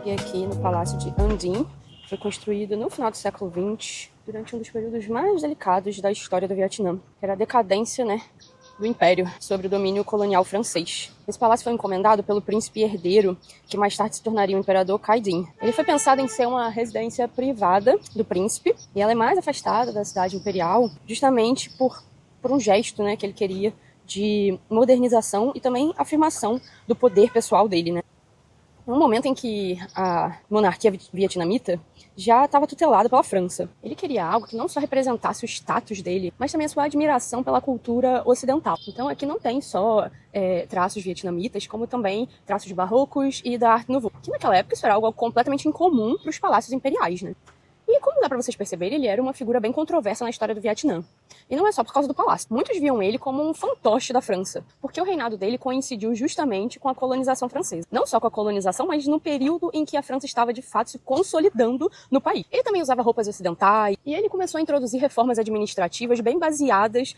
Cheguei aqui no Palácio de Andin. Foi construído no final do século XX, durante um dos períodos mais delicados da história do Vietnã, que era a decadência, do Império, sobre o domínio colonial francês. Esse palácio foi encomendado pelo príncipe herdeiro, que mais tarde se tornaria o imperador Khai Dinh. Ele foi pensado em ser uma residência privada do príncipe, e ela é mais afastada da cidade imperial, justamente por um gesto, que ele queria de modernização e também afirmação do poder pessoal dele, No momento em que a monarquia vietnamita já estava tutelada pela França. Ele queria algo que não só representasse o status dele, mas também a sua admiração pela cultura ocidental. Então aqui não tem só traços vietnamitas, como também traços barrocos e da Arte Nouveau, que naquela época isso era algo completamente incomum para os palácios imperiais, E como dá pra vocês perceberem, ele era uma figura bem controversa na história do Vietnã. E não é só por causa do palácio. Muitos viam ele como um fantoche da França, porque o reinado dele coincidiu justamente com a colonização francesa. Não só com a colonização, mas no período em que a França estava de fato se consolidando no país. Ele também usava roupas ocidentais, e ele começou a introduzir reformas administrativas bem baseadas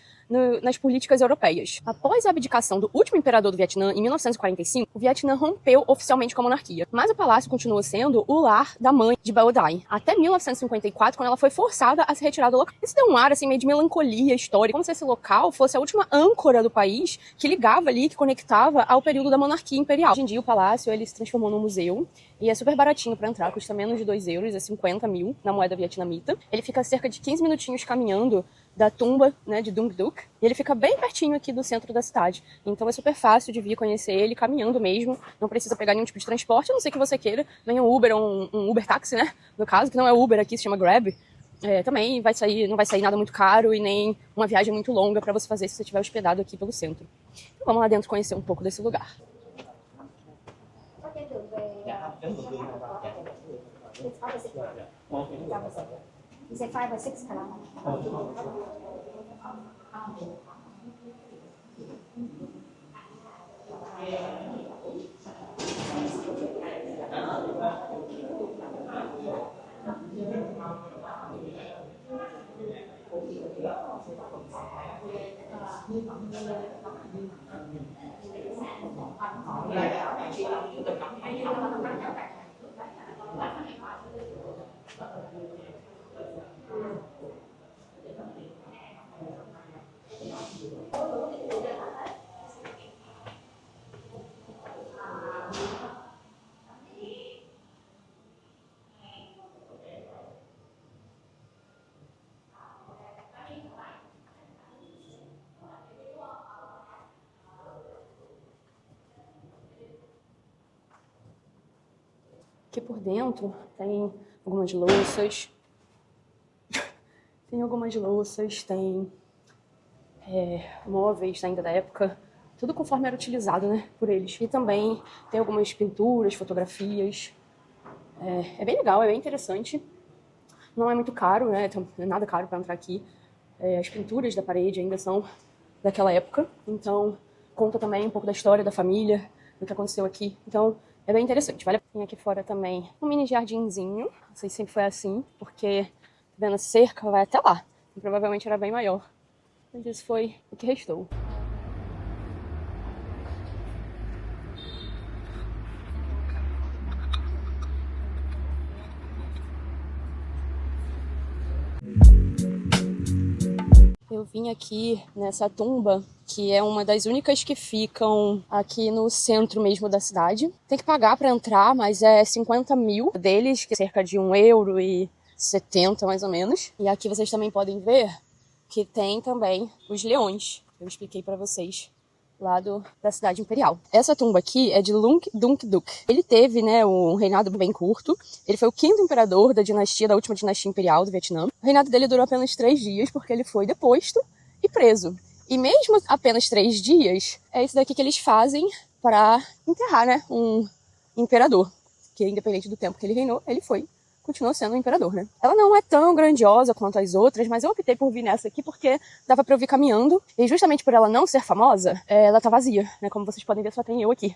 nas políticas europeias. Após a abdicação do último imperador do Vietnã, em 1945, o Vietnã rompeu oficialmente com a monarquia. Mas o palácio continuou sendo o lar da mãe de Bao Dai, até 1954, quando ela foi forçada a se retirar do local. Isso deu um ar assim, meio de melancolia histórica, como se esse local fosse a última âncora do país que ligava ali, que conectava ao período da monarquia imperial. Hoje em dia o palácio ele se transformou num museu e é super baratinho para entrar, custa menos de 2 euros, é 50 mil na moeda vietnamita. Ele fica a cerca de 15 minutinhos caminhando da tumba, de Dung Duc, e ele fica bem pertinho aqui do centro da cidade. Então é super fácil de vir conhecer ele caminhando mesmo, não precisa pegar nenhum tipo de transporte, a não ser que você queira, venha um Uber ou um Uber táxi, no caso, que não é Uber aqui, se chama Grab. Também não vai sair nada muito caro e nem uma viagem muito longa para você fazer se você estiver hospedado aqui pelo centro. Então vamos lá dentro conhecer um pouco desse lugar. You say 5 or 6 column. Aqui por dentro tem algumas louças, tem móveis ainda da época, tudo conforme era utilizado, por eles. E também tem algumas pinturas, fotografias. É bem legal, é bem interessante. Não é muito caro, não é nada caro para entrar aqui. As pinturas da parede ainda são daquela época, então conta também um pouco da história da família, do que aconteceu aqui. Então é bem interessante. Tem aqui fora também um mini jardinzinho. Não sei se sempre foi assim, porque vendo a cerca vai até lá. E provavelmente era bem maior. Mas isso foi o que restou. Eu vim aqui nessa tumba, que é uma das únicas que ficam aqui no centro mesmo da cidade. Tem que pagar para entrar, mas é 50 mil deles, que é cerca de 1,70 € mais ou menos. E aqui vocês também podem ver que tem também os leões, que eu expliquei para vocês lá da cidade imperial. Essa tumba aqui é de Luong Dung Duc. Ele teve, um reinado bem curto. Ele foi o 5º imperador da última dinastia imperial do Vietnã. O reinado dele durou apenas 3 dias, porque ele foi deposto e preso. E mesmo apenas 3 dias, é isso daqui que eles fazem para enterrar, um imperador. Que independente do tempo que ele reinou, ele continuou sendo um imperador, Ela não é tão grandiosa quanto as outras, mas eu optei por vir nessa aqui porque dava pra eu vir caminhando. E justamente por ela não ser famosa, ela tá vazia, Como vocês podem ver, só tem eu aqui.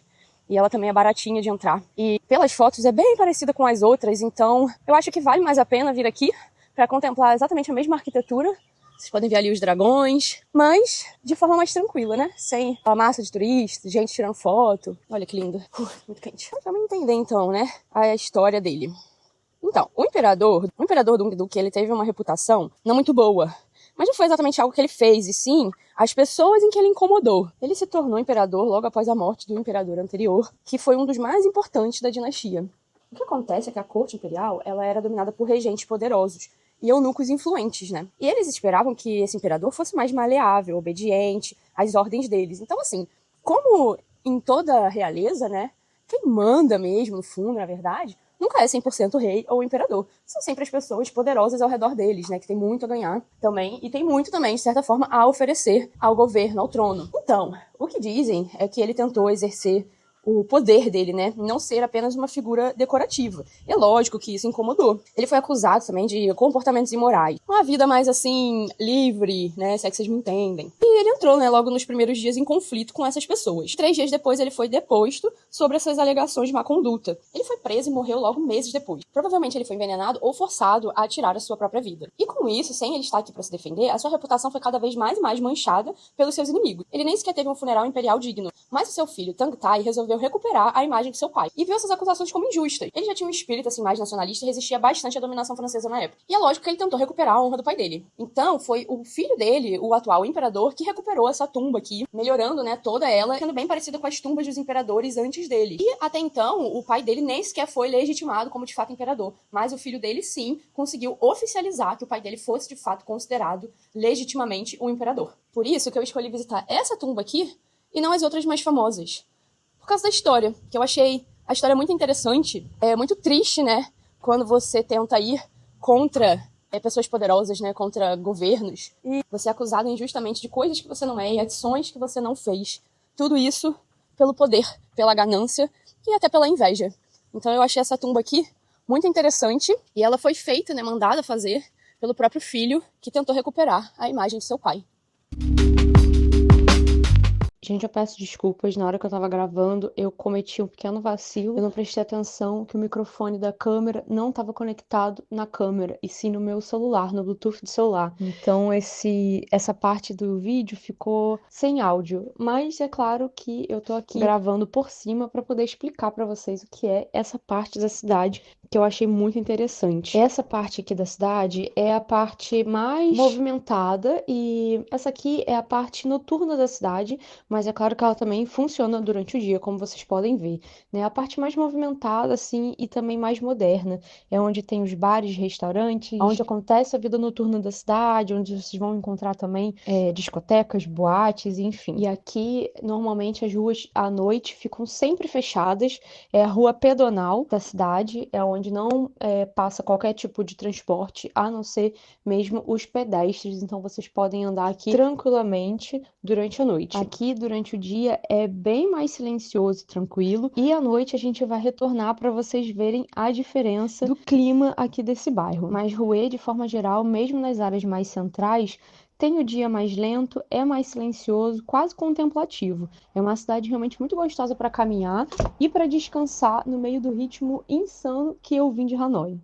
E ela também é baratinha de entrar. E pelas fotos é bem parecida com as outras, então eu acho que vale mais a pena vir aqui pra contemplar exatamente a mesma arquitetura Vocês podem ver ali os dragões, mas de forma mais tranquila, né? Sem a massa de turistas, gente tirando foto. Olha que lindo. Muito quente. Vamos entender então, né? A história dele. Então, o imperador Duque, ele teve uma reputação não muito boa. Mas não foi exatamente algo que ele fez, e sim as pessoas em que ele incomodou. Ele se tornou imperador logo após a morte do imperador anterior, que foi um dos mais importantes da dinastia. O que acontece é que a corte imperial ela era dominada por regentes poderosos e eunucos influentes, né? E eles esperavam que esse imperador fosse mais maleável, obediente às ordens deles. Então, assim, como em toda a realeza, né? Quem manda mesmo, no fundo, na verdade, nunca é 100% rei ou imperador. São sempre as pessoas poderosas ao redor deles, né? Que tem muito a ganhar também, e tem muito também, de certa forma, a oferecer ao governo, ao trono. Então, o que dizem é que ele tentou exercer o poder dele, né? Não ser apenas uma figura decorativa. É lógico que isso incomodou. Ele foi acusado também de comportamentos imorais. Uma vida mais, assim, livre, né? Se é que vocês me entendem. E ele entrou, né, logo nos primeiros dias em conflito com essas pessoas. 3 dias depois, ele foi deposto sobre essas alegações de má conduta. Ele foi preso e morreu logo meses depois. Provavelmente ele foi envenenado ou forçado a tirar a sua própria vida. E com isso, sem ele estar aqui para se defender, a sua reputação foi cada vez mais e mais manchada pelos seus inimigos. Ele nem sequer teve um funeral imperial digno. Mas o seu filho, Tang Tai, resolveu recuperar a imagem de seu pai e viu essas acusações como injustas. Ele já tinha um espírito assim mais nacionalista e resistia bastante à dominação francesa na época. E é lógico que ele tentou recuperar a honra do pai dele. Então, foi o filho dele, o atual imperador, que recuperou essa tumba aqui, melhorando, né, toda ela, sendo bem parecida com as tumbas dos imperadores antes dele. E até então, o pai dele nem sequer foi legitimado como de fato imperador, mas o filho dele sim conseguiu oficializar que o pai dele fosse de fato considerado legitimamente um imperador. Por isso que eu escolhi visitar essa tumba aqui e não as outras mais famosas. Por causa da história, que eu achei a história muito interessante. É muito triste, né, quando você tenta ir contra pessoas poderosas, né, contra governos, e você é acusado injustamente de coisas que você não é e ações que você não fez. Tudo isso pelo poder, pela ganância e até pela inveja. Então eu achei essa tumba aqui muito interessante, e ela foi feita, né, mandada fazer pelo próprio filho, que tentou recuperar a imagem de seu pai. Gente, eu peço desculpas, na hora que eu tava gravando, eu cometi um pequeno vacilo. Eu não prestei atenção que o microfone da câmera não estava conectado na câmera, e sim no meu celular, no Bluetooth do celular. Então, essa parte do vídeo ficou sem áudio. Mas é claro que eu tô aqui gravando por cima para poder explicar para vocês o que é essa parte da cidade, que eu achei muito interessante. Essa parte aqui da cidade é a parte mais movimentada, e essa aqui é a parte noturna da cidade, mas é claro que ela também funciona durante o dia, como vocês podem ver, né? A parte mais movimentada, assim, e também mais moderna, é onde tem os bares, restaurantes, onde acontece a vida noturna da cidade, onde vocês vão encontrar também discotecas, boates, enfim. E aqui, normalmente, as ruas à noite ficam sempre fechadas. É a rua pedonal da cidade, é onde não passa qualquer tipo de transporte, a não ser mesmo os pedestres. Então, vocês podem andar aqui tranquilamente durante a noite. Aqui, durante o dia, é bem mais silencioso e tranquilo, e à noite a gente vai retornar para vocês verem a diferença do clima aqui desse bairro. Mas Rouet, de forma geral, mesmo nas áreas mais centrais, tem o dia mais lento, é mais silencioso, quase contemplativo. É uma cidade realmente muito gostosa para caminhar e para descansar no meio do ritmo insano que eu vim de Hanoi.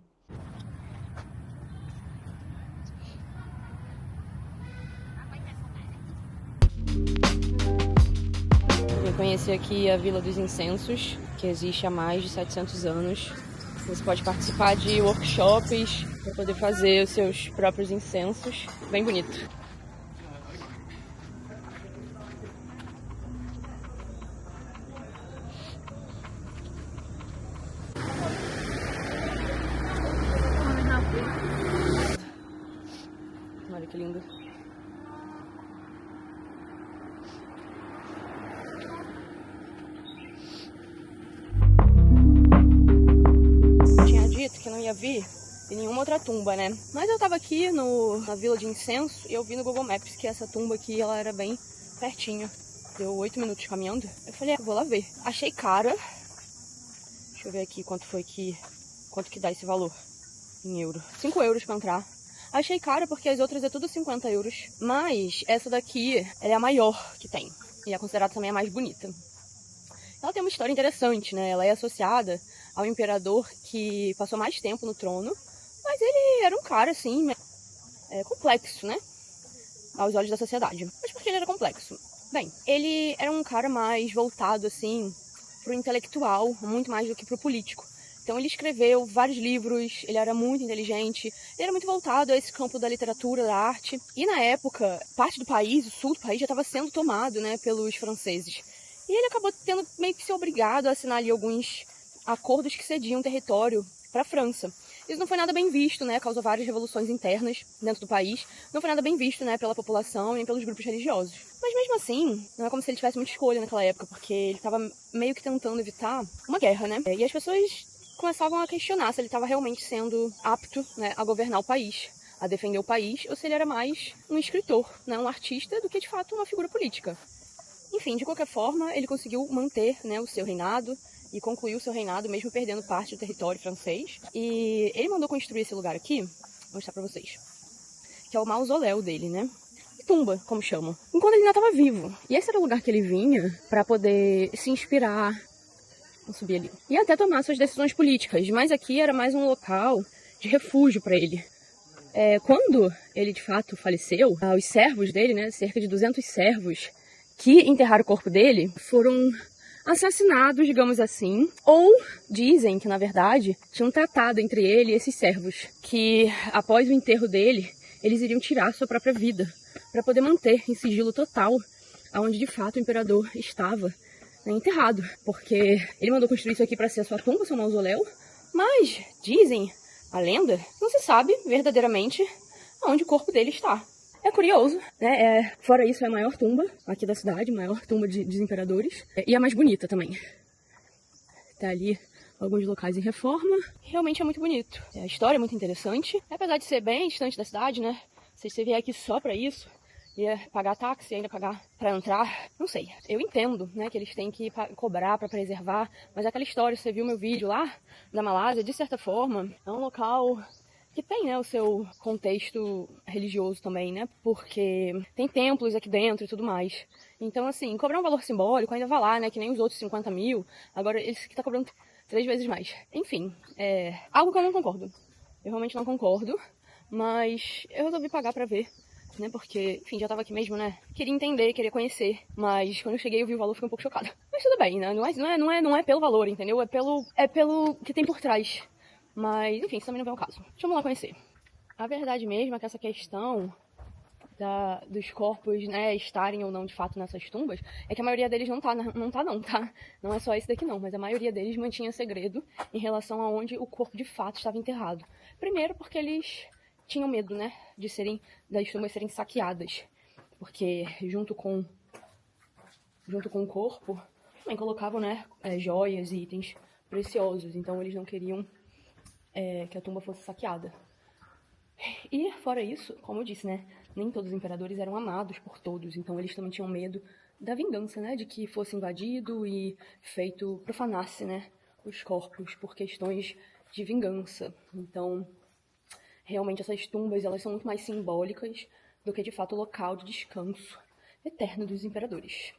Eu conheci aqui a Vila dos Incensos, que existe há mais de 700 anos. Você pode participar de workshops para poder fazer os seus próprios incensos. Bem bonito. Olha que lindo. Que não ia vir em nenhuma outra tumba, né? Mas eu tava aqui na Vila de Incenso e eu vi no Google Maps que essa tumba aqui, ela era bem pertinho. Deu 8 minutos caminhando. Eu falei, vou lá ver. Achei cara. Deixa eu ver aqui quanto que dá esse valor em euro. 5 euros pra entrar. Achei cara porque as outras é tudo 50 euros. Mas essa daqui, ela é a maior que tem. E é considerada também a mais bonita. Ela tem uma história interessante, né? Ela é associada ao imperador que passou mais tempo no trono, mas ele era um cara, assim, complexo, né? aos olhos da sociedade. Mas por que ele era complexo? Bem, ele era um cara mais voltado, assim, pro intelectual, muito mais do que pro político. Então ele escreveu vários livros, ele era muito inteligente, ele era muito voltado a esse campo da literatura, da arte. E na época, parte do país, o sul do país, já estava sendo tomado, né, pelos franceses. E ele acabou tendo meio que ser obrigado a assinar ali alguns acordos que cediam território para a França. Isso não foi nada bem visto, né, causou várias revoluções internas dentro do país, não foi nada bem visto, né, pela população nem pelos grupos religiosos. Mas mesmo assim, não é como se ele tivesse muita escolha naquela época, porque ele estava meio que tentando evitar uma guerra, né, e as pessoas começavam a questionar se ele estava realmente sendo apto, né, a governar o país, a defender o país, ou se ele era mais um escritor, né, um artista, do que de fato uma figura política. Enfim, de qualquer forma, ele conseguiu manter, né, o seu reinado e concluiu o seu reinado mesmo perdendo parte do território francês. E ele mandou construir esse lugar aqui, vou mostrar pra vocês, que é o mausoléu dele, né? Tumba, como chamam. Enquanto ele ainda estava vivo. E esse era o lugar que ele vinha para poder se inspirar. Vou subir ali. E até tomar suas decisões políticas. Mas aqui era mais um local de refúgio para ele. Quando ele de fato faleceu, os servos dele, né, cerca de 200 servos que enterraram o corpo dele, foram assassinados, digamos assim, ou dizem que, na verdade, tinham tratado entre ele e esses servos, que após o enterro dele, eles iriam tirar sua própria vida, para poder manter em sigilo total aonde de fato o imperador estava, né, enterrado, porque ele mandou construir isso aqui para ser a sua tumba, seu mausoléu, mas dizem a lenda, não se sabe verdadeiramente onde o corpo dele está. É curioso, né? Fora isso, é a maior tumba aqui da cidade, a maior tumba dos imperadores. E a mais bonita também. Tá ali alguns locais em reforma. Realmente é muito bonito. A história é muito interessante. Apesar de ser bem distante da cidade, né? Se você vier aqui só pra isso, ia pagar táxi, ainda pagar pra entrar, não sei. Eu entendo, né, que eles têm que cobrar pra preservar, mas aquela história, você viu meu vídeo lá da Malásia, de certa forma, é um local que tem, né, o seu contexto religioso também, né, porque tem templos aqui dentro e tudo mais. Então, assim, cobrar um valor simbólico ainda vai lá, né, que nem os outros 50 mil, agora esse aqui tá cobrando 3 vezes mais. Enfim, é algo que eu não concordo. Eu realmente não concordo, mas eu resolvi pagar pra ver, né, porque, enfim, já tava aqui mesmo, né, queria entender, queria conhecer, mas quando eu cheguei eu vi o valor, fiquei um pouco chocada. Mas tudo bem, né, não é pelo valor, entendeu, é pelo que tem por trás. Mas, enfim, isso também não vem ao caso. Vamos lá conhecer. A verdade mesmo é que essa questão dos corpos, né, estarem ou não de fato nessas tumbas, é que a maioria deles não tá. Não é só esse daqui não, mas a maioria deles mantinha segredo em relação a onde o corpo de fato estava enterrado. Primeiro porque eles tinham medo, né, das tumbas serem saqueadas. Porque junto com o corpo, também colocavam, né, joias e itens preciosos. Então eles não queriam que a tumba fosse saqueada. E, fora isso, como eu disse, né, nem todos os imperadores eram amados por todos, então eles também tinham medo da vingança, né, de que fosse invadido e profanasse, né, os corpos por questões de vingança. Então, realmente essas tumbas, elas são muito mais simbólicas do que, de fato, o local de descanso eterno dos imperadores.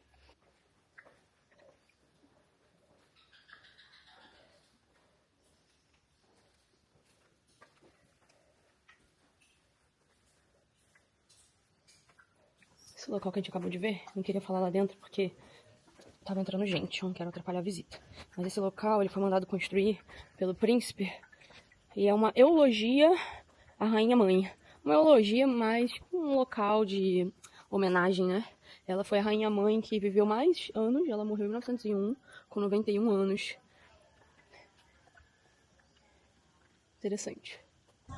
Esse local que a gente acabou de ver, não queria falar lá dentro porque tava entrando gente, eu não quero atrapalhar a visita. Mas esse local, ele foi mandado construir pelo príncipe e é uma eulogia à rainha mãe. Uma eulogia, mas um local de homenagem, né? Ela foi a rainha mãe que viveu mais anos, ela morreu em 1901, com 91 anos. Interessante.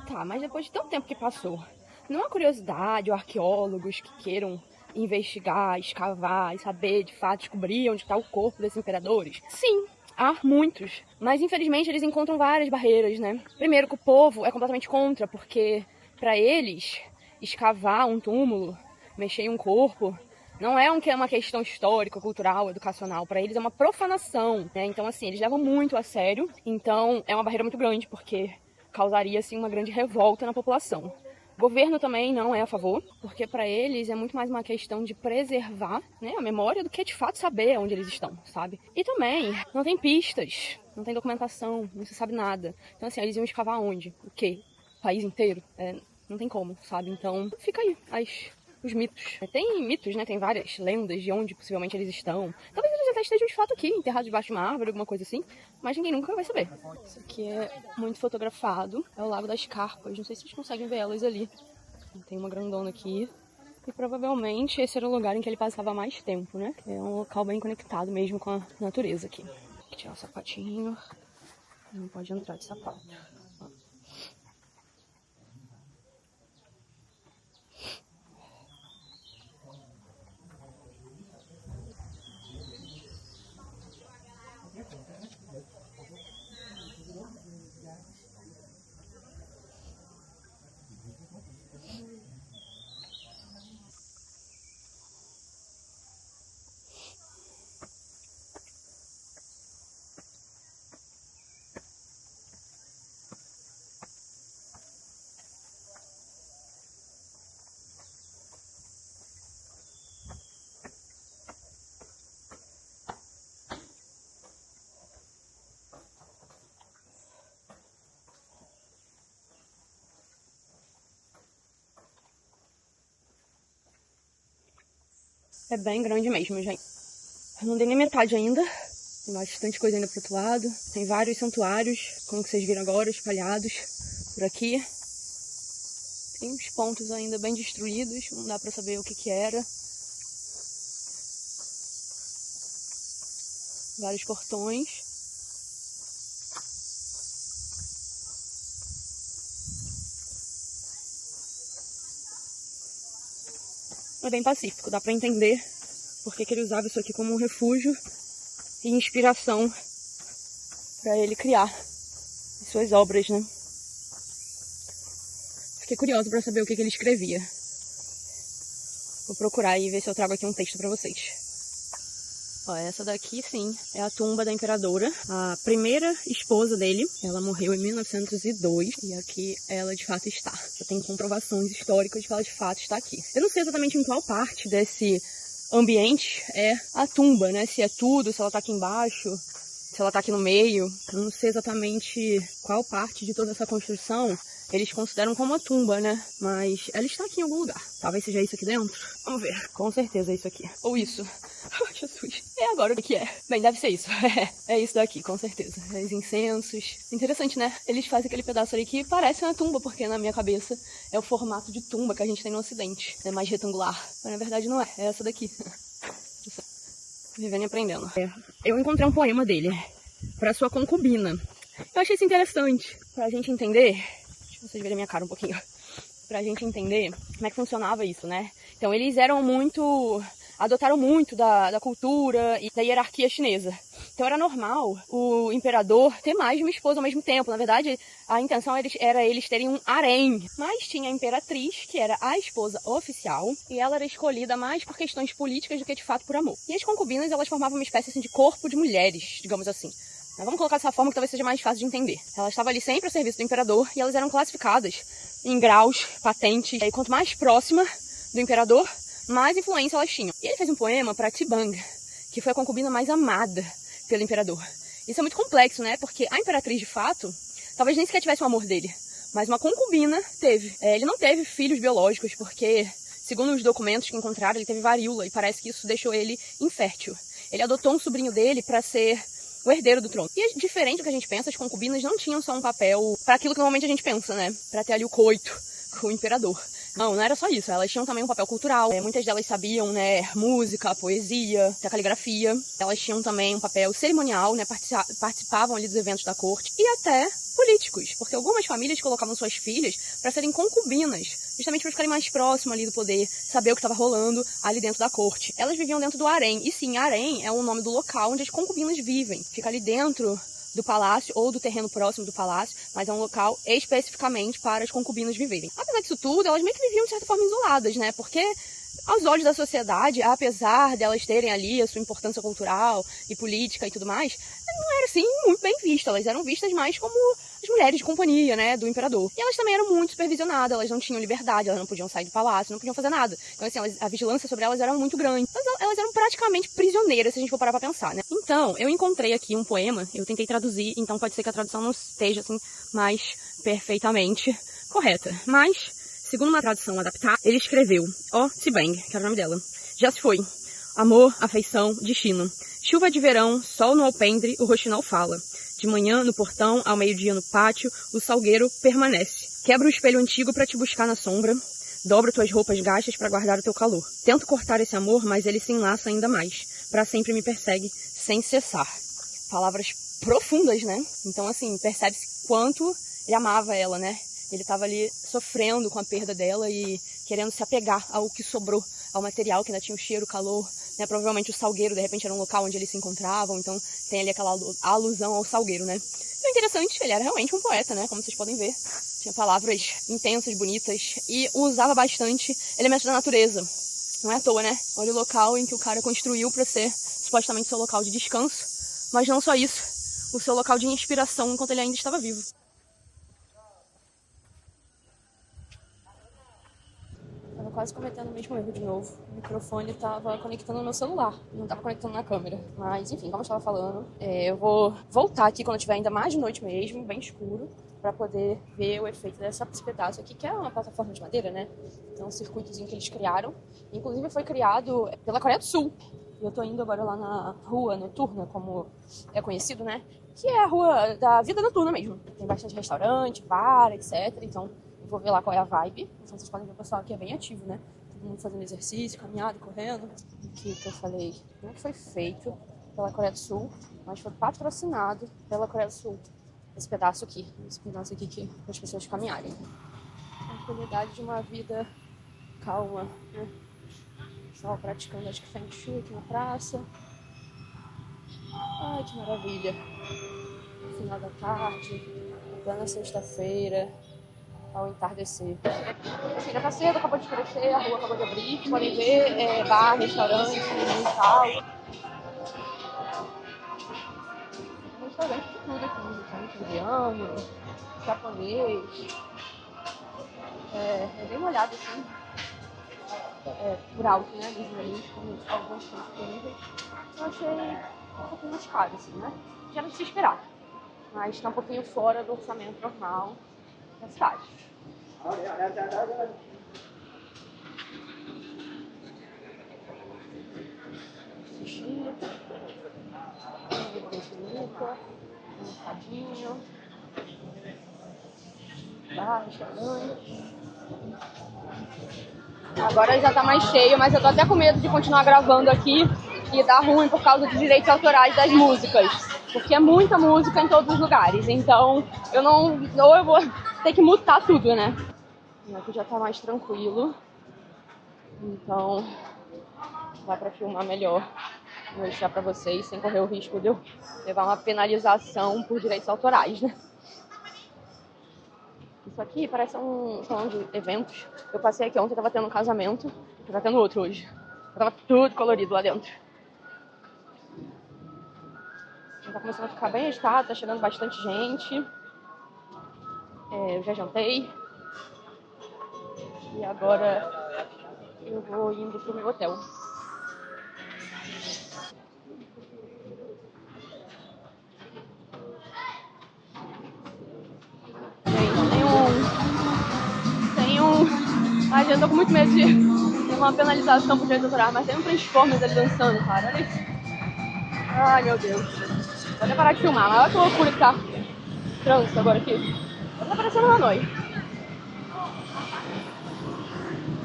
Tá, mas depois de tanto tempo que passou, não há curiosidade ou arqueólogos que queiram investigar, escavar e saber, de fato, descobrir onde está o corpo desses imperadores? Sim, há muitos. Mas, infelizmente, eles encontram várias barreiras, né? Primeiro que o povo é completamente contra, porque, para eles, escavar um túmulo, mexer em um corpo, não é uma questão histórica, cultural, educacional. Para eles é uma profanação, né? Então, assim, eles levam muito a sério. Então, é uma barreira muito grande, porque causaria, assim, uma grande revolta na população. O governo também não é a favor, porque para eles é muito mais uma questão de preservar, né, a memória do que de fato saber onde eles estão, sabe? E também não tem pistas, não tem documentação, não se sabe nada. Então, assim, eles iam escavar onde? O quê? O país inteiro? Não tem como, sabe? Então, fica aí os mitos. Tem mitos, né? Tem várias lendas de onde possivelmente eles estão. Talvez eles até estejam de fato aqui, enterrados debaixo de uma árvore, alguma coisa assim. Mas ninguém nunca vai saber. Isso aqui é muito fotografado. É o Lago das Carpas. Não sei se vocês conseguem ver elas ali. Tem uma grandona aqui. E provavelmente esse era o lugar em que ele passava mais tempo, né? É um local bem conectado mesmo com a natureza aqui. Tem que tirar o sapatinho. Não pode entrar de sapato. É bem grande mesmo, gente. Eu não dei nem metade ainda. Tem bastante coisa ainda pro outro lado. Tem vários santuários, como que vocês viram agora, espalhados por aqui. Tem uns pontos ainda bem destruídos, não dá pra saber o que que era. Vários portões. É bem pacífico, dá pra entender porque que ele usava isso aqui como um refúgio e inspiração para ele criar suas obras, né? Fiquei curiosa para saber o que que ele escrevia. Vou procurar e ver se eu trago aqui um texto para vocês. Ó, essa daqui, sim, é a tumba da imperadora, a primeira esposa dele. Ela morreu em 1902 e aqui ela de fato está. Eu tenho comprovações históricas de que ela de fato está aqui. Eu não sei exatamente em qual parte desse ambiente é a tumba, né? Se é tudo, se ela tá aqui embaixo, se ela tá aqui no meio. Eu não sei exatamente qual parte de toda essa construção eles consideram como uma tumba, né? Mas ela está aqui em algum lugar. Talvez seja isso aqui dentro. Vamos ver. Com certeza é isso aqui. Ou isso. Oh, Jesus. É agora o que é. Bem, deve ser isso. É isso daqui, com certeza. É os incensos. Interessante, né? Eles fazem aquele pedaço ali que parece uma tumba, porque na minha cabeça é o formato de tumba que a gente tem no Ocidente. É mais retangular. Mas na verdade não é. É essa daqui. Vivendo e aprendendo. Eu encontrei um poema dele para sua concubina. Eu achei isso interessante pra gente entender. Deixa vocês verem a minha cara um pouquinho. Pra gente entender como é que funcionava isso, né? Então eles adotaram muito da cultura e da hierarquia chinesa. Então era normal o imperador ter mais de uma esposa ao mesmo tempo. Na verdade, a intenção era eles terem um harém. Mas tinha a imperatriz, que era a esposa oficial, e ela era escolhida mais por questões políticas do que de fato por amor. E as concubinas, elas formavam uma espécie assim, de corpo de mulheres, digamos assim. Mas vamos colocar dessa forma que talvez seja mais fácil de entender. Elas estavam ali sempre a serviço do imperador e elas eram classificadas em graus, patentes. E quanto mais próxima do imperador, mais influência elas tinham. E ele fez um poema para Tibang, que foi a concubina mais amada pelo imperador. Isso é muito complexo, né? Porque a imperatriz, de fato, talvez nem sequer tivesse o amor dele. Mas uma concubina teve. Ele não teve filhos biológicos, porque, segundo os documentos que encontraram, ele teve varíola. E parece que isso deixou ele infértil. Ele adotou um sobrinho dele para ser o herdeiro do trono. E diferente do que a gente pensa, as concubinas não tinham só um papel para aquilo que normalmente a gente pensa, né? Para ter ali o coito com o imperador. Não era só isso. Elas tinham também um papel cultural. Muitas delas sabiam, né, música, poesia, até caligrafia. Elas tinham também um papel cerimonial, né, participavam ali dos eventos da corte. E até políticos, porque algumas famílias colocavam suas filhas para serem concubinas, justamente para ficarem mais próximas ali do poder, saber o que estava rolando ali dentro da corte. Elas viviam dentro do harém. E sim, harém é o nome do local onde as concubinas vivem. Fica ali dentro do palácio ou do terreno próximo do palácio, mas é um local especificamente para as concubinas viverem. Apesar disso tudo, elas meio que viviam de certa forma isoladas, né? Porque aos olhos da sociedade, apesar delas terem ali a sua importância cultural e política e tudo mais, não era assim muito bem vista. Elas eram vistas mais como as mulheres de companhia, né, do imperador. E elas também eram muito supervisionadas, elas não tinham liberdade, elas não podiam sair do palácio, não podiam fazer nada. Então, assim, a vigilância sobre elas era muito grande. Então, elas eram praticamente prisioneiras, se a gente for parar pra pensar, né? Então, eu encontrei aqui um poema, eu tentei traduzir, então pode ser que a tradução não esteja, assim, mais perfeitamente correta. Mas, Segundo uma tradução adaptada, ele escreveu: ó, Sibeng, que era o nome dela, já se foi. Amor, afeição, destino. Chuva de verão, sol no alpendre, o roxinol fala. De manhã, no portão, ao meio-dia no pátio, o salgueiro permanece. Quebra o espelho antigo pra te buscar na sombra. Dobro tuas roupas gastas pra guardar o teu calor. Tento cortar esse amor, mas ele se enlaça ainda mais. Pra sempre me persegue, sem cessar. Palavras profundas, né? Então, assim, percebe-se quanto ele amava ela, né? Ele tava ali sofrendo com a perda dela e querendo se apegar ao que sobrou, ao material que ainda tinha o cheiro, o calor, né? Provavelmente o salgueiro, de repente, era um local onde eles se encontravam, então tem ali aquela alusão ao salgueiro, né? Então, interessante, ele era realmente um poeta, né? Como vocês podem ver. Tinha palavras intensas, bonitas, e usava bastante elementos da natureza. Não é à toa, né? Olha o local em que o cara construiu para ser supostamente seu local de descanso, mas não só isso, o seu local de inspiração enquanto ele ainda estava vivo. Tava quase cometendo o mesmo erro de novo. O microfone tava conectando no meu celular, não tava conectando na câmera. Mas, enfim, como eu estava falando, eu vou voltar aqui quando tiver ainda mais de noite mesmo, bem escuro, para poder ver o efeito desse pedaço aqui, que é uma plataforma de madeira, né? Então, um circuitozinho que eles criaram. Inclusive, foi criado pela Coreia do Sul. E eu tô indo agora lá na rua noturna, como é conhecido, né? Que é a rua da vida noturna mesmo. Tem bastante restaurante, bar, etc. Então, eu vou ver lá qual é a vibe. Então, vocês podem ver o pessoal aqui é bem ativo, né? Todo mundo fazendo exercício, caminhada, correndo. Aqui que eu falei, não que foi feito pela Coreia do Sul, mas foi patrocinado pela Coreia do Sul. Esse pedaço aqui que para as pessoas caminharem. A qualidade de uma vida calma, né? Pessoal praticando, acho que Feng Shui aqui na praça. Ai, que maravilha. Final da tarde, plena sexta-feira, ao entardecer. Assim, já tá cedo, acabou de escurecer, a rua acabou de abrir. Vocês podem ver bar, restaurante, tal. Restaurante de tudo aqui, indiano, japonês. É bem molhado assim, por alto, né, dos meninos, como alguns coisas. Eu achei um pouquinho mais caro, assim, né? Já não se esperar, mas tá um pouquinho fora do orçamento normal da cidade. Sushi, um mercadinho, bar, restaurante. Agora já tá mais cheio, mas eu tô até com medo de continuar gravando aqui e dar ruim por causa dos direitos autorais das músicas. Porque é muita música em todos os lugares, então ou eu vou ter que mutar tudo, né? Aqui já tá mais tranquilo, então dá pra filmar melhor. Vou deixar pra vocês sem correr o risco de eu levar uma penalização por direitos autorais, né? Isso aqui parece um salão de eventos. Eu passei aqui ontem, tava tendo um casamento, tá tendo outro hoje. Tava tudo colorido lá dentro. Tá começando a ficar bem agitado, tá chegando bastante gente. Eu já jantei. E agora eu vou indo pro meu hotel. Ai, eu tô com muito medo de ter uma penalização por direito autoral, mas tem um Transformers ali dançando, cara. Olha isso. Ai, meu Deus. Vou até parar de filmar, mas olha que loucura que tá trânsito agora aqui. Tá parecendo Hanoi.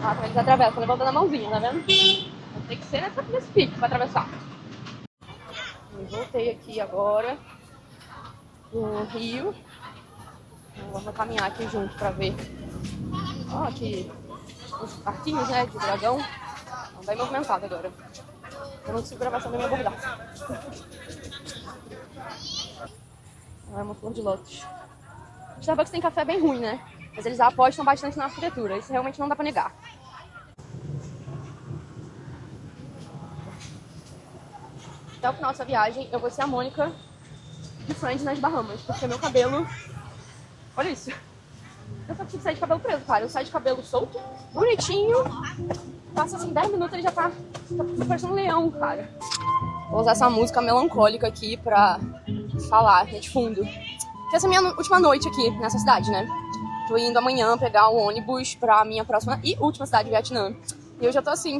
Ah, como eles atravessam, levantando a mãozinha, tá vendo? Tem que ser nesse pique pra atravessar. Eu voltei aqui agora do Rio. Vamos caminhar aqui junto pra ver. Ó, aqui os parquinhos, né, de dragão. Estão bem movimentados agora. Eu não consigo gravar sem me abordar. É uma flor de lótus. Starbucks tem café bem ruim, né? Mas eles apostam bastante na arquitetura. Isso realmente não dá pra negar. Até o final dessa viagem, eu vou ser a Mônica de Friends nas Bahamas. Porque meu cabelo... Olha isso. Eu só tive sair de cabelo preso, cara. Eu saio de cabelo solto, bonitinho. Passa assim 10 minutos, ele já tá parecendo um leão, cara. Vou usar essa música melancólica aqui pra falar, de fundo. Que essa é a minha última noite aqui nessa cidade, né? Tô indo amanhã pegar o ônibus pra minha próxima e última cidade do Vietnã. E eu já tô assim,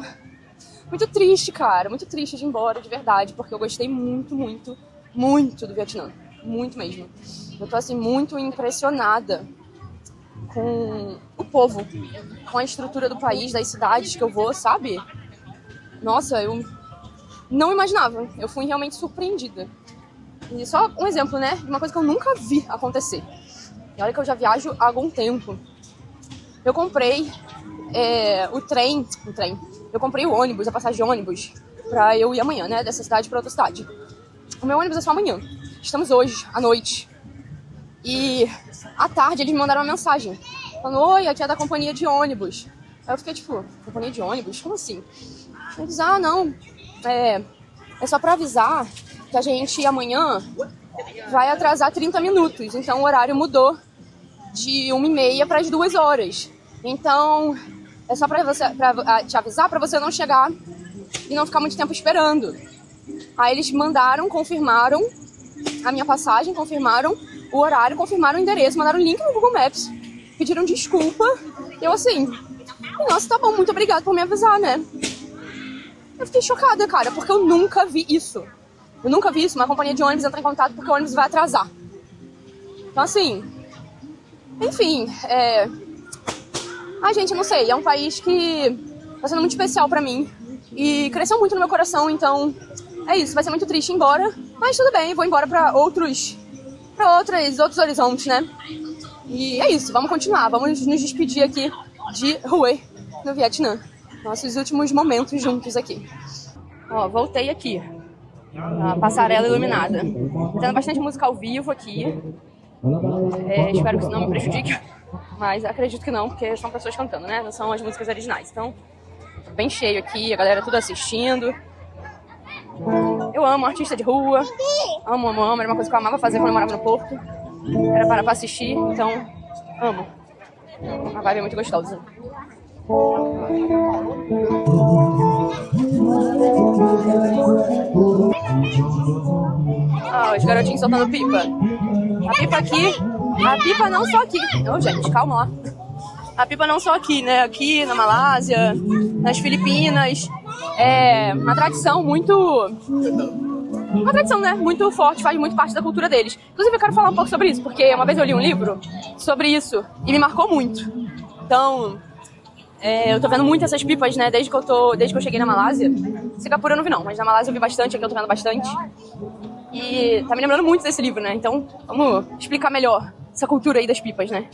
muito triste, cara. Muito triste de ir embora, de verdade. Porque eu gostei muito, muito, muito do Vietnã. Muito mesmo. Eu tô assim, muito impressionada com o povo, com a estrutura do país, das cidades que eu vou, sabe? Nossa, eu não imaginava. Eu fui realmente surpreendida. E só um exemplo, né? De uma coisa que eu nunca vi acontecer. E olha que eu já viajo há algum tempo. Eu comprei o trem. Eu comprei o ônibus, a passagem de ônibus, pra eu ir amanhã, né? Dessa cidade pra outra cidade. O meu ônibus é só amanhã. Estamos hoje, à noite. E à tarde eles me mandaram uma mensagem falando: oi, aqui é da companhia de ônibus. Aí eu fiquei tipo, companhia de ônibus? Como assim? Eles, não, é só pra avisar que a gente amanhã vai atrasar 30 minutos. Então o horário mudou de 1h30 para as 2 horas. Então é só pra te avisar pra você não chegar e não ficar muito tempo esperando. Aí eles mandaram, confirmaram a minha passagem, confirmaram o horário, confirmaram o endereço, mandaram o link no Google Maps, pediram desculpa. Eu assim, nossa, tá bom, muito obrigado por me avisar, né? Eu fiquei chocada, cara, porque eu nunca vi isso. Eu nunca vi isso, uma companhia de ônibus entrar em contato porque o ônibus vai atrasar. Então assim, enfim, gente, eu não sei, é um país que tá sendo muito especial pra mim e cresceu muito no meu coração, então é isso, vai ser muito triste ir embora, mas tudo bem, vou embora pra outros horizontes, né? E é isso, vamos continuar, vamos nos despedir aqui de Hue, no Vietnã. Nossos últimos momentos juntos aqui. Ó, voltei aqui, a passarela iluminada. Tendo bastante música ao vivo aqui. Espero que isso não me prejudique, mas acredito que não, porque são pessoas cantando, né? Não são as músicas originais. Então, bem cheio aqui, a galera tudo assistindo. Eu amo artista de rua, amo, era uma coisa que eu amava fazer quando eu morava no Porto. Era parar pra assistir, então amo. A vibe é muito gostosa. Os garotinhos soltando pipa. A pipa aqui, a pipa não só aqui. Gente, calma lá. A pipa não só aqui, né? Aqui na Malásia, nas Filipinas. É uma tradição muito... Uma tradição, né? Muito forte, faz muito parte da cultura deles. Inclusive, eu quero falar um pouco sobre isso, porque uma vez eu li um livro sobre isso e me marcou muito. Então, eu tô vendo muito essas pipas, né? Desde que eu cheguei na Malásia. Singapura eu não vi, não, mas na Malásia eu vi bastante, aqui eu tô vendo bastante. E tá me lembrando muito desse livro, né? Então, vamos explicar melhor essa cultura aí das pipas, né?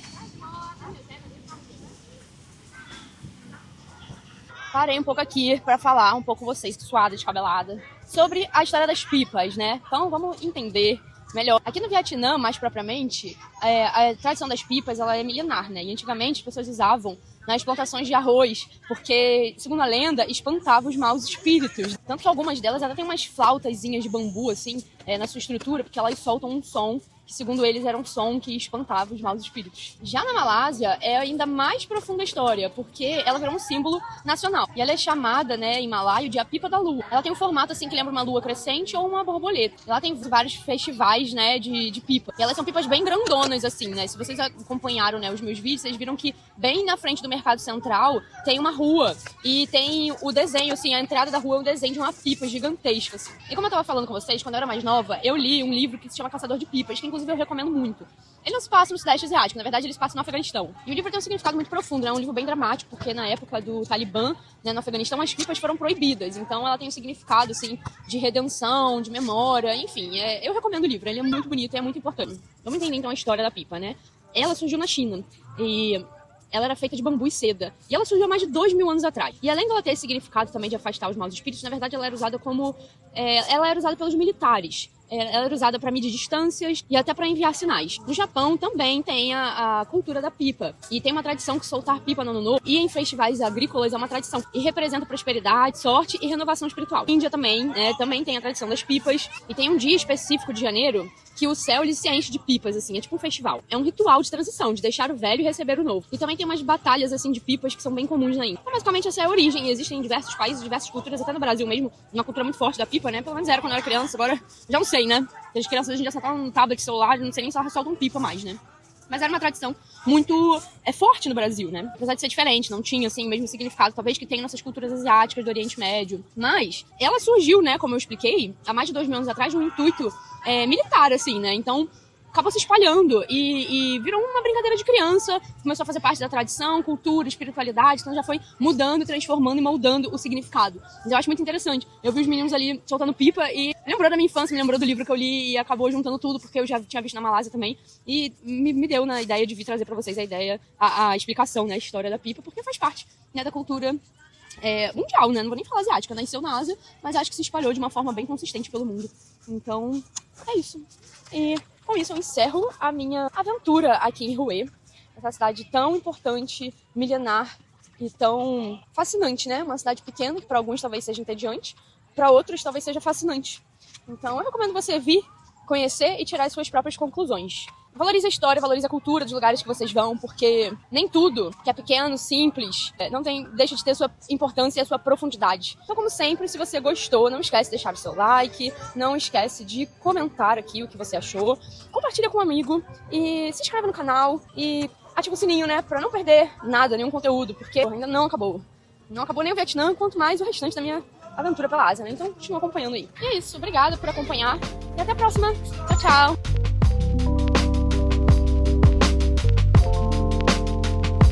Parei um pouco aqui pra falar um pouco com vocês, suada, descabelada, sobre a história das pipas, né? Então vamos entender melhor. Aqui no Vietnã, mais propriamente, a tradição das pipas ela é milenar, né? E antigamente as pessoas usavam nas plantações de arroz, porque, segundo a lenda, espantava os maus espíritos. Tanto que algumas delas até tem umas flautazinhas de bambu, assim, na sua estrutura, porque elas soltam um som que, segundo eles, era um som que espantava os maus espíritos. Já na Malásia, é ainda mais profunda a história, porque ela virou um símbolo nacional. E ela é chamada, né, em malaio, de a pipa da lua. Ela tem um formato, assim, que lembra uma lua crescente ou uma borboleta. Ela tem vários festivais, né, de pipa. E elas são pipas bem grandonas, assim, né? Se vocês acompanharam, né, os meus vídeos, vocês viram que bem na frente do Mercado Central tem uma rua. E tem o desenho, assim, a entrada da rua é um desenho de uma pipa gigantesca, assim. E como eu tava falando com vocês, quando eu era mais nova, eu li um livro que se chama Caçador de Pipas, que inclusive eu recomendo muito. Ele não se passa no Sudeste Asiático, na verdade ele se passa no Afeganistão. E o livro tem um significado muito profundo, né? É um livro bem dramático, porque na época do Talibã, né, no Afeganistão, as pipas foram proibidas. Então ela tem um significado, assim, de redenção, de memória, enfim. Eu recomendo o livro, ele é muito bonito e é muito importante. Vamos entender então a história da pipa, né? Ela surgiu na China e ela era feita de bambu e seda. E ela surgiu há mais de 2.000 anos atrás. E além dela ter esse significado também de afastar os maus espíritos, na verdade ela era usada como... ela era usada pelos militares. Ela era usada para medir distâncias e até para enviar sinais. No Japão também tem a cultura da pipa. E tem uma tradição que soltar pipa no Ano Novo e em festivais agrícolas é uma tradição. E representa prosperidade, sorte e renovação espiritual. Na Índia também, né, também tem a tradição das pipas. E tem um dia específico de janeiro que o céu ele se enche de pipas, assim, é tipo um festival. É um ritual de transição, de deixar o velho e receber o novo. E também tem umas batalhas, assim, de pipas que são bem comuns na Índia. Então, basicamente, essa é a origem. E existem em diversos países, diversas culturas, até no Brasil mesmo, uma cultura muito forte da pipa, né? Pelo menos era quando eu era criança, agora já não sei, né? As crianças hoje em dia só estão no tablet, celular, não sei nem se elas soltam pipa mais, né? Mas era uma tradição muito forte no Brasil, né? Apesar de ser diferente, não tinha, assim, o mesmo significado, talvez, que tem nessas culturas asiáticas do Oriente Médio. Mas ela surgiu, né, como eu expliquei, há mais de 2.000 anos atrás, num intuito militar, assim, né? Então, acabou se espalhando e virou uma brincadeira de criança, começou a fazer parte da tradição, cultura, espiritualidade, então já foi mudando, transformando e moldando o significado. Mas eu acho muito interessante. Eu vi os meninos ali soltando pipa e me lembrou da minha infância, me lembrou do livro que eu li e acabou juntando tudo, porque eu já tinha visto na Malásia também, e me deu na ideia de vir trazer pra vocês a ideia, a explicação, né, a história da pipa, porque faz parte, né, da cultura mundial, né? Não vou nem falar asiática, nasceu na Ásia, mas acho que se espalhou de uma forma bem consistente pelo mundo. Então, é isso. E com isso eu encerro a minha aventura aqui em Hue, essa cidade tão importante, milenar e tão fascinante, né? Uma cidade pequena, que para alguns talvez seja entediante, para outros talvez seja fascinante. Então eu recomendo você vir, conhecer e tirar as suas próprias conclusões. Valorize a história, valorize a cultura dos lugares que vocês vão, porque nem tudo que é pequeno, simples, deixa de ter sua importância e a sua profundidade. Então, como sempre, se você gostou, não esquece de deixar o seu like, não esquece de comentar aqui o que você achou, compartilha com um amigo e se inscreve no canal e ativa o sininho, né, pra não perder nada, nenhum conteúdo, porque ainda não acabou. Não acabou nem o Vietnã, quanto mais o restante da minha aventura pela Ásia, né? Então, continua acompanhando aí. E é isso, obrigada por acompanhar e até a próxima. Tchau, tchau!